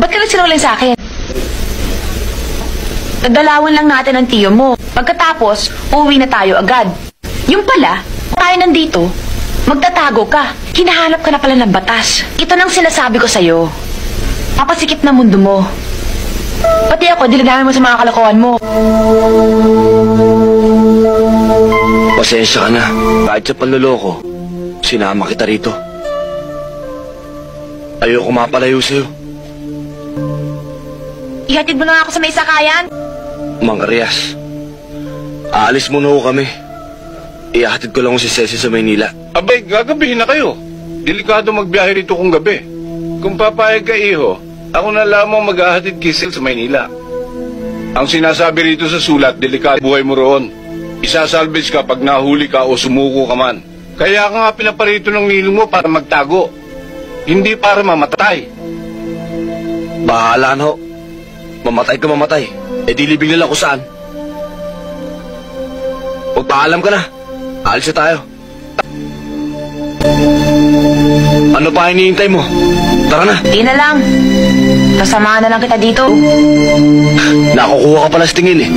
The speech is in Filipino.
Ba't ka nagsinungaling sa akin? Nagdalawan lang natin ang tiyo mo. Pagkatapos, uuwi na tayo agad. Yung pala, tayo nandito, magtatago ka. Hinahanap ka na pala ng batas. Ito nang sinasabi ko sa'yo. Papasikip na mundo mo. Pati ako, dilinamin mo sa mga kalokohan mo. Pasensya ka na. Kahit sa panloloko, sinama kita rito. Ayoko mapalayo sa'yo. Ihatid mo na nga ako sa may sakayan. Mang Arias, aalis muna ho kami. Ihatid ko lang si Ceci sa Maynila. Abay, gagabihin na kayo. Delikado magbiyahe rito kung gabi. Kung papayag ka, iho, ako na lamang mag-ahatid kisel sa Maynila. Ang sinasabi rito sa sulat, delikado buhay mo roon. Isasalvage ka pag nahuli ka o sumuko ka man. Kaya ka nga pinaparito ng nilong mo para magtago. Hindi para mamatay. Bahala na ho. Mamatay ka mamatay. Eh di libing nila kung saan. Magpaalam ka na. Alis na tayo. Ano pa hinihintay mo? Tara na. Di na lang. Sasamahan na lang kita dito. Nakukuha ka pala sa tingin eh.